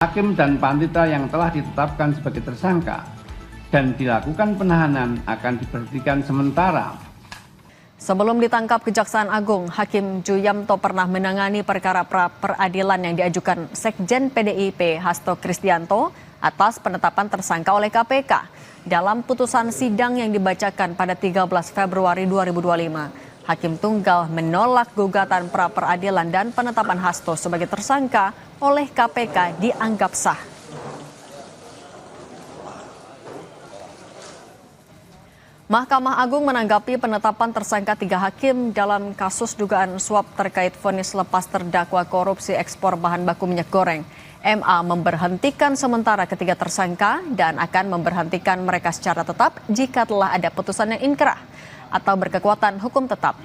Hakim dan Panitera yang telah ditetapkan sebagai tersangka dan dilakukan penahanan akan diberhentikan sementara. Sebelum ditangkap Kejaksaan Agung, Hakim Juyamto pernah menangani perkara pra-peradilan yang diajukan Sekjen PDIP Hasto Kristianto atas penetapan tersangka oleh KPK. Dalam putusan sidang yang dibacakan pada 13 Februari 2025, Hakim Tunggal menolak gugatan pra-peradilan dan penetapan Hasto sebagai tersangka oleh KPK dianggap sah. Mahkamah Agung menanggapi penetapan tersangka 3 hakim dalam kasus dugaan suap terkait vonis lepas terdakwa korupsi ekspor bahan baku minyak goreng. MA memberhentikan sementara ketiga tersangka dan akan memberhentikan mereka secara tetap jika telah ada putusan yang inkrah atau berkekuatan hukum tetap.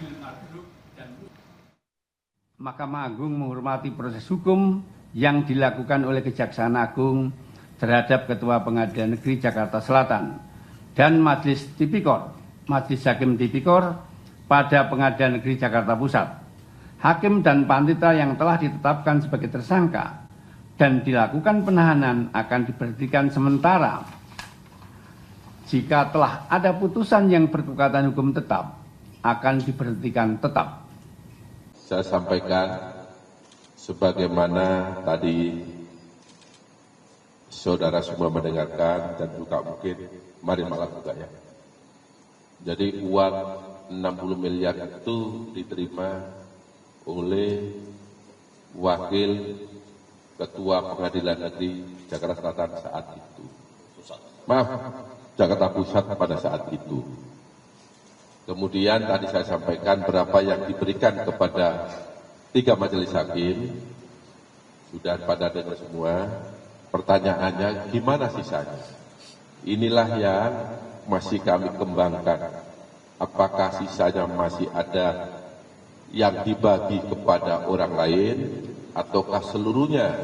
Mahkamah Agung menghormati proses hukum yang dilakukan oleh Kejaksaan Agung terhadap Ketua Pengadilan Negeri Jakarta Selatan dan Majelis Tipikor, Majelis Hakim Tipikor pada Pengadilan Negeri Jakarta Pusat. Hakim dan Panitera yang telah ditetapkan sebagai tersangka dan dilakukan penahanan akan diberhentikan sementara. Jika telah ada putusan yang berkekuatan hukum tetap, akan diberhentikan tetap. Saya sampaikan sebagaimana tadi saudara semua mendengarkan dan juga mungkin kemarin malam juga ya. Jadi uang 60 miliar itu diterima oleh Wakil Ketua Pengadilan Negeri Jakarta Selatan saat itu. Jakarta Pusat pada saat itu. Kemudian tadi saya sampaikan berapa yang diberikan kepada 3 majelis hakim. Sudah pada dengar semua. Pertanyaannya gimana sisanya? Inilah yang masih kami kembangkan. Apakah sisanya masih ada yang dibagi kepada orang lain ataukah seluruhnya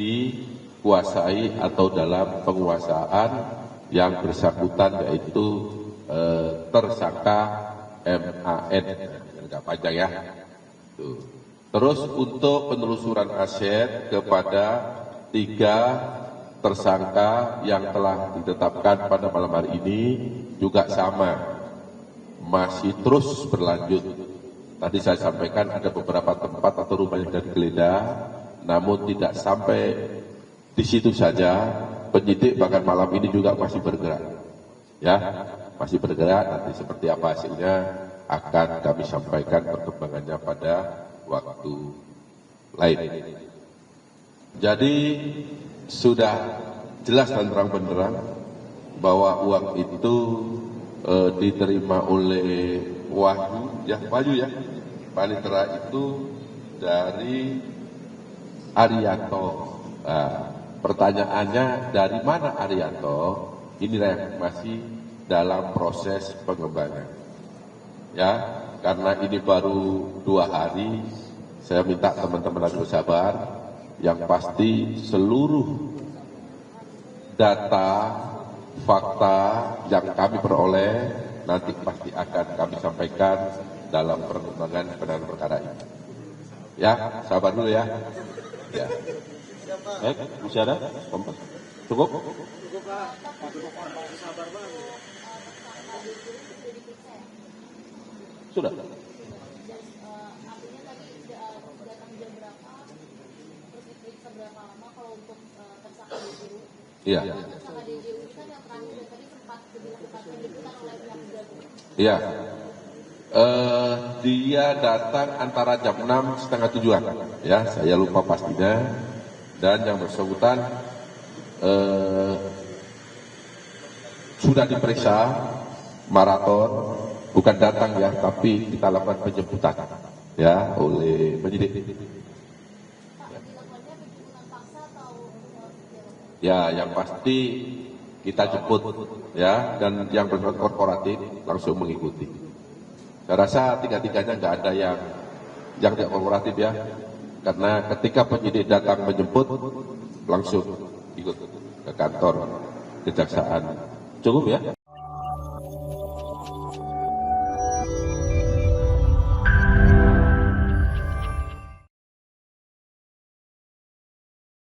dikuasai atau dalam penguasaan yang bersangkutan yaitu tersangka MAN, agak panjang ya. Tuh. Terus untuk penelusuran aset kepada 3 tersangka yang telah ditetapkan pada malam hari ini juga sama, masih terus berlanjut. Tadi saya sampaikan ada beberapa tempat atau rumah yang sudah digeledah, namun tidak sampai di situ saja. Penyidik bahkan malam ini juga masih bergerak, ya, masih bergerak. Nanti seperti apa hasilnya akan kami sampaikan perkembangannya pada waktu lain. Jadi sudah jelas dan terang benderang bahwa uang itu diterima oleh Wahyu ya, Panitera itu dari Arianto. Pertanyaannya dari mana Arianto? Inilah yang masih dalam proses pengembangan. Ya, karena ini baru 2 hari, saya minta teman-teman harus bersabar. Yang pasti seluruh data, fakta yang kami peroleh nanti pasti akan kami sampaikan dalam perkembangan penanganan perkara ini. Ya, sabar dulu ya. Ya. Baik, masih ada? Cukup? Sudah. Iya. Iya. Dia datang antara jam 6 setengah 7-an. Ya, saya lupa pastinya. Dan yang bersangkutan sudah diperiksa maraton, bukan datang ya, tapi kita lakukan penjemputan ya oleh penyidik. Ya, yang pasti kita jemput ya, dan yang bersifat korporatif langsung mengikuti. Saya rasa tiga-tiganya nggak ada yang tidak korporatif ya, karena ketika penyidik datang menjemput langsung ikut ke kantor kejaksaan. Cukup ya.